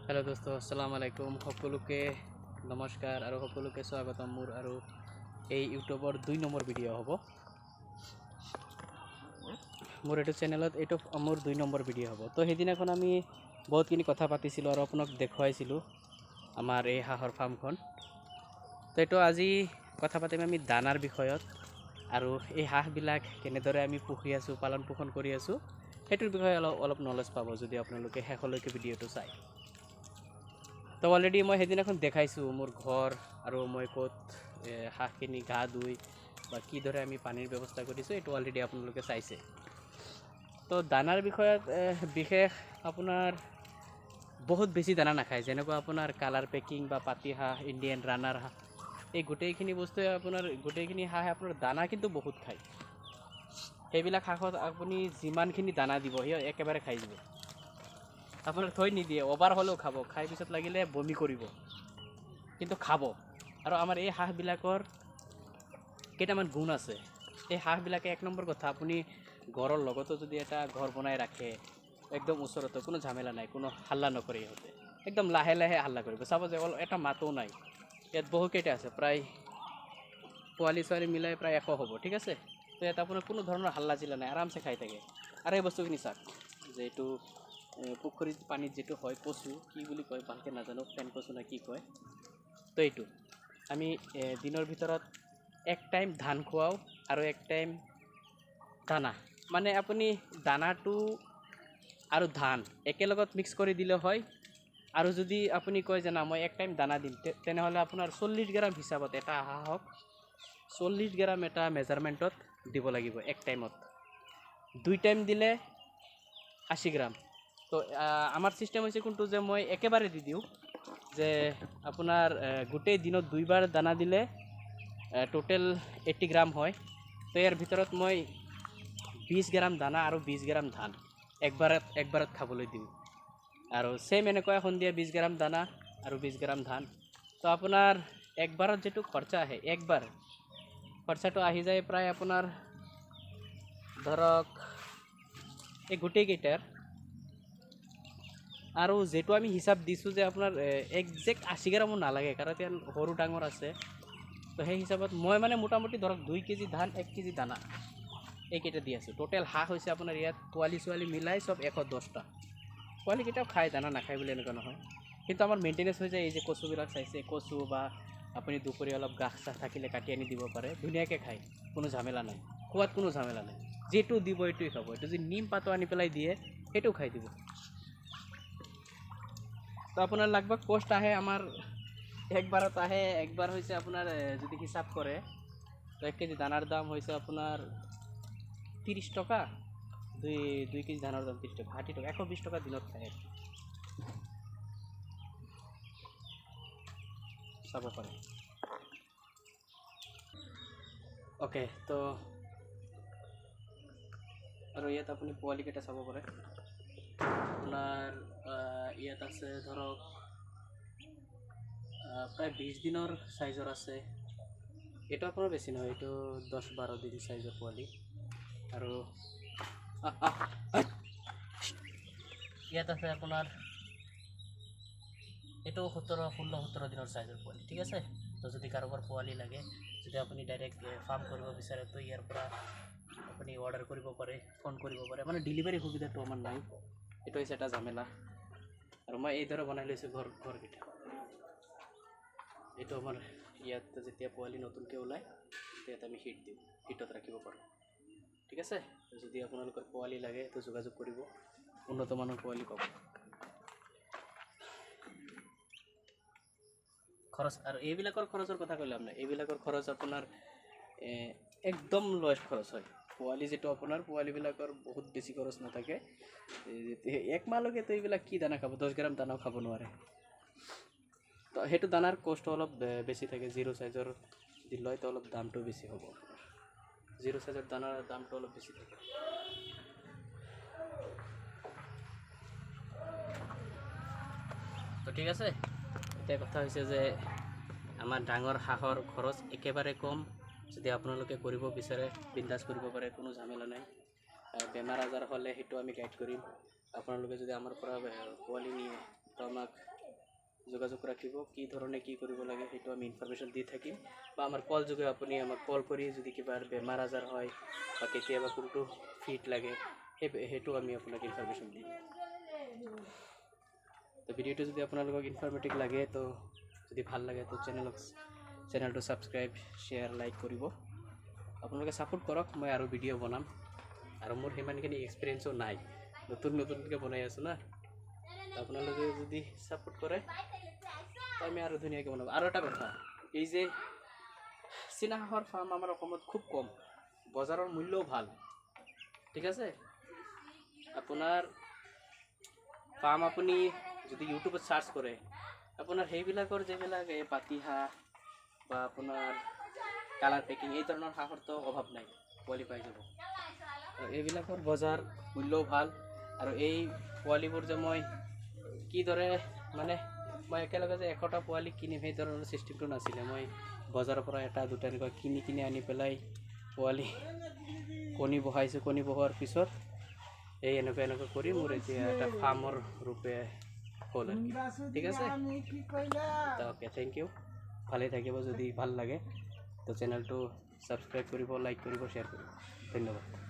Hello दोस्तों अस्सलाम वालेकुम সকলোকে নমস্কাৰ আৰু সকলোকে স্বাগতম মোৰ আৰু এই ইউটিউবৰ 2 নম্বৰ ভিডিঅ' হ'ব মোৰ এইটো চেনেলত এইটো মোৰ 2 নম্বৰ ভিডিঅ' হ'ব তো সেইদিনাখন আমি বহুতখিনি কথা পাতিছিলোঁ আৰু আপোনাক দেখুৱাইছিলোঁ আমাৰ এই হাঁহৰ ফাৰ্মখন তো এইটো আজি কথা পাতিম আমি দানাৰ বিষয়ত আৰু এই হাঁহবিলাক কেনেদৰে আমি পুহি আছোঁ পালন পোষণ কৰি আছোঁ সেইটোৰ বিষয়ে অলপ নলেজ পাব যদি আপোনালোকে শেষলৈকে ভিডিঅ'টো চায় তো অলৰেডি মই সেইদিনাখন দেখাইছোঁ মোৰ ঘৰ আৰু মই ক'ত হাঁহখিনি গা ধুই বা কিদৰে আমি পানীৰ ব্যৱস্থা কৰিছোঁ এইটো অলৰেডি আপোনালোকে চাইছে তো দানাৰ বিষয়ত বিশেষ আপোনাৰ বহুত বেছি দানা নাখায় যেনেকুৱা আপোনাৰ কালাৰ পেকিং বা পাতি হাঁহ ইণ্ডিয়ান ৰানাৰ হাঁহ এই গোটেইখিনি বস্তুৱে আপোনাৰ গোটেইখিনি হাঁহে আপোনাৰ দানা কিন্তু বহুত খায় সেইবিলাক হাঁহত আপুনি যিমানখিনি দানা দিব সেই একেবাৰে খাই যাব আপোনাৰ থৈ নিদিয়ে অভাৰ হ'লেও খাব খাই পিছত লাগিলে বমি কৰিব কিন্তু খাব আৰু আমাৰ এই হাঁহবিলাকৰ কেইটামান গুণ আছে এই হাঁহবিলাকে এক নম্বৰ কথা আপুনি ঘৰৰ লগতো যদি এটা ঘৰ বনাই ৰাখে একদম ওচৰতে কোনো ঝামেলা নাই কোনো হাল্লা নকৰে ইহঁতে একদম লাহে লাহে হাল্লা কৰিব চাব যে এটা মাতো নাই ইয়াত বহুকেইটা আছে প্ৰায় পোৱালি ছোৱালী মিলাই প্ৰায় 100 হ'ব ঠিক আছে তো ইয়াত আপোনাৰ কোনো ধৰণৰ হাল্লা চিল্লা নাই আৰামছে খাই থাকে আৰু এই বস্তুখিনি চাওক যে এইটো পুখুৰীত পানীত যেটো হয় কচু কি বুলি কয় ভালকৈ নাজানো ফেন কচু না কি কয় তো এইটো আমি দিনৰ ভিতৰত এক টাইম ধান খুৱাওঁ আৰু এক টাইম দানা মানে আপুনি দানাটো আৰু ধান একেলগত মিক্স কৰি দিলে হয় আৰু যদি আপুনি কয় যে না মই এক টাইম দানা দিম তেনেহ'লে আপোনাৰ 40 গ্ৰাম হিচাপত এটা হাঁহক 40 গ্ৰাম এটা মেজাৰমেণ্টত দিব লাগিব এক টাইমত 2 টাইম দিলে 80 গ্ৰাম তো আমার সিস্টেম হয়েছে কোনটো যে মই একেবারে দি দিও যে আপনার গোটেই দিনত 2 বার দানা দিলে টোটাল 80 গ্রাম হয় তো এর ভিতৰত মই 20 গ্ৰাম দানা আৰু 20 গ্ৰাম ধান একবাৰত খাবলৈ দিওঁ আৰু সেম এনেকৈ সন্ধিয়া 20 গ্ৰাম দানা আৰু 20 গ্ৰাম ধান তো আপোনাৰ একবাৰত যেটো খৰচা আহে একবাৰ খৰচাটো আহি যায় প্ৰায় আপোনাৰ ধৰক এই গোটেই কেইটাৰ আৰু যেটো আমি হিসাব দিছোঁ যে আপোনাৰ একজেক্ট 80 গ্ৰামো নালাগে কাৰণ এতিয়া সৰু ডাঙৰ আছে তো সেই হিসাবত মই মানে মোটামুটি ধৰক 2 কেজি ধান 1 কেজি দানা এইকেইটা দি আছোঁ টোটেল হাঁহ হৈছে আপোনাৰ ইয়াত পোৱালি ছোৱালী মিলাই সব 110টা পোৱালিকেইটাও খায় দানা নাখায় বুলি এনেকুৱা নহয় কিন্তু আমাৰ মেইনটেনেন্স হৈ যায় এই যে কচুবিলাক চাইছে কচু বা আপুনি দুপৰীয়া অলপ গাছ চাহ থাকিলে কাটি আনি দিব পাৰে ধুনীয়াকৈ খায় কোনো ঝামেলা নাই খোৱাত কোনো ঝামেলা নাই যেটো দিব এইটোৱে খাব এইটো যদি নিম পাতো আনি পেলাই দিয়ে সেইটো খাই দিব তো আপনার লাগভগ কষ্ট আহে আমার একবারত আহে একবার হয়েছে আপনার যদি হিসাব করে তো 1 কেজি দানার দাম হয়েছে আপনার 30 টাকা 2 কেজি দানার দাম 30 টাকা 60 টাকা 120 টাকা দিনত খায় চাব পাৰে ওকে তো আৰু ইয়াত আপুনি পোৱালিকেইটা চাব পাৰে আপোনাৰ ইয়াত আছে ধৰক প্ৰায় 20 দিনৰ সাইজৰ আছে এটা আপোনাৰ বেছি নহয় এইটো 10-12 দিন সাইজৰ পোৱালি আৰু ইয়াত আছে আপোনাৰ এইটো 17-16 দিনৰ সাইজৰ পোৱালি ঠিক আছে তো যদি কাৰোবাৰ পোৱালি লাগে যদি আপুনি ডাইৰেক্ট ফাৰ্ম কৰিব বিচাৰে তো ইয়াৰ পৰা আপুনি অৰ্ডাৰ কৰিব পাৰে ফোন কৰিব পাৰে মানে ডেলিভাৰী সুবিধাটো আমাৰ নাই এইটো হৈছে এটা ঝামেলা আৰু মই এইদৰে বনাই লৈছোঁ ঘৰকেইটা এইটো আমাৰ ইয়াত যেতিয়া পোৱালি নতুনকৈ ওলায় তেতিয়া আমি হিট দিওঁ হিটত ৰাখিব পাৰোঁ ঠিক আছে যদি আপোনালোকৰ পোৱালি লাগে তো যোগাযোগ কৰিব উন্নত মানৰ পোৱালি পাব খৰচ আৰু এইবিলাকৰ খৰচৰ কথা ক'লে আপোনাৰ এইবিলাকৰ খৰচ আপোনাৰ একদম লয়েষ্ট খৰচ হয় পোৱালি যেটো আপোনাৰ পোৱালিবিলাকৰ বহুত বেছি খৰচ নাথাকে এক মাহলৈকে তো এইবিলাক কি দানা খাব 10 গ্ৰাম দানাও খাব নোৱাৰে তো সেইটো দানাৰ কষ্ট অলপ বেছি থাকে জিৰ' সাইজৰ যদি লয় তো অলপ দামটো বেছি হ'ব জিৰ' সাইজৰ দানাৰ দামটো অলপ বেছি থাকে তো ঠিক আছে এটা কথা হৈছে যে আমাৰ ডাঙৰ হাঁহৰ খৰচ একেবাৰে কম যদি আপোনালোকে কৰিব বিচাৰে বিন্দাছ কৰিব পাৰে কোনো ঝামেলা নাই বেমাৰ আজাৰ হ'লে সেইটো আমি গাইড কৰিম আপোনালোকে যদি আমাৰ পৰা পোৱালি নিয়ে তো আমাক যোগাযোগ ৰাখিব, কি ধৰণে কি কৰিব লাগে সেইটো আমি ইনফৰমেশ্যন দি থাকিম, বা আমাৰ কল যোগে আপুনি আমাক কল কৰি যদি কিবা বেমাৰ আজাৰ হয় বা কেতিয়াবা কোনটো ফিট লাগে সেইটো আমি আপোনাক ইনফৰমেশ্যন দিম। তো ভিডিঅ'টো যদি আপোনালোকক ইনফৰমেটিভ লাগে, তো যদি ভাল লাগে তো চেনেলটো ছাবস্ক্ৰাইব, শ্বেয়াৰ, লাইক কৰিব। আপোনালোকে ছাপোৰ্ট কৰক, মই আৰু ভিডিঅ' বনাম। আৰু মোৰ সিমানখিনি এক্সপিৰিয়েঞ্চো নাই, নতুনকৈ বনাই আছোঁ না। আপোনালোকে যদি ছাপোৰ্ট কৰে তো আমি আৰু ধুনীয়াকৈ বনাম। আৰু এটা কথা, এই যে চীনা হাঁহৰ ফাৰ্ম আমাৰ অসমত খুব কম, বজাৰৰ মূল্যও ভাল, ঠিক আছে। আপোনাৰ ফাৰ্ম আপুনি যদি ইউটিউবত চাৰ্চ কৰে, আপোনাৰ সেইবিলাকৰ যিবিলাক এই পাতি হাঁহ বা আপোনাৰ কালাৰ পেকিং এই ধৰণৰ হাঁহৰতো অভাৱ নাই, পোৱালি পাই যাব। এইবিলাকৰ বজাৰ মূল্যও ভাল। আৰু এই পোৱালিবোৰ যে মই কিদৰে মানে মই একেলগে যে 100টা পোৱালি কিনিম সেই ধৰণৰ চিষ্টেমটো নাছিলে। মই বজাৰৰ পৰা এটা দুটা এনেকুৱা কিনি আনি পেলাই পোৱালি কণী বহাইছোঁ। কণী বহোৱাৰ পিছত এই এনেকুৱা কৰি মোৰ এতিয়া এটা ফাৰ্মৰ ৰূপে হ'ল আৰু কি, ঠিক আছে। Okay, thank you. ভালে থাকিব। যদি ভাল লাগে তো চেনেলটো ছাবস্ক্ৰাইব কৰিব, লাইক কৰিব, শ্বেয়াৰ কৰিব। ধন্যবাদ।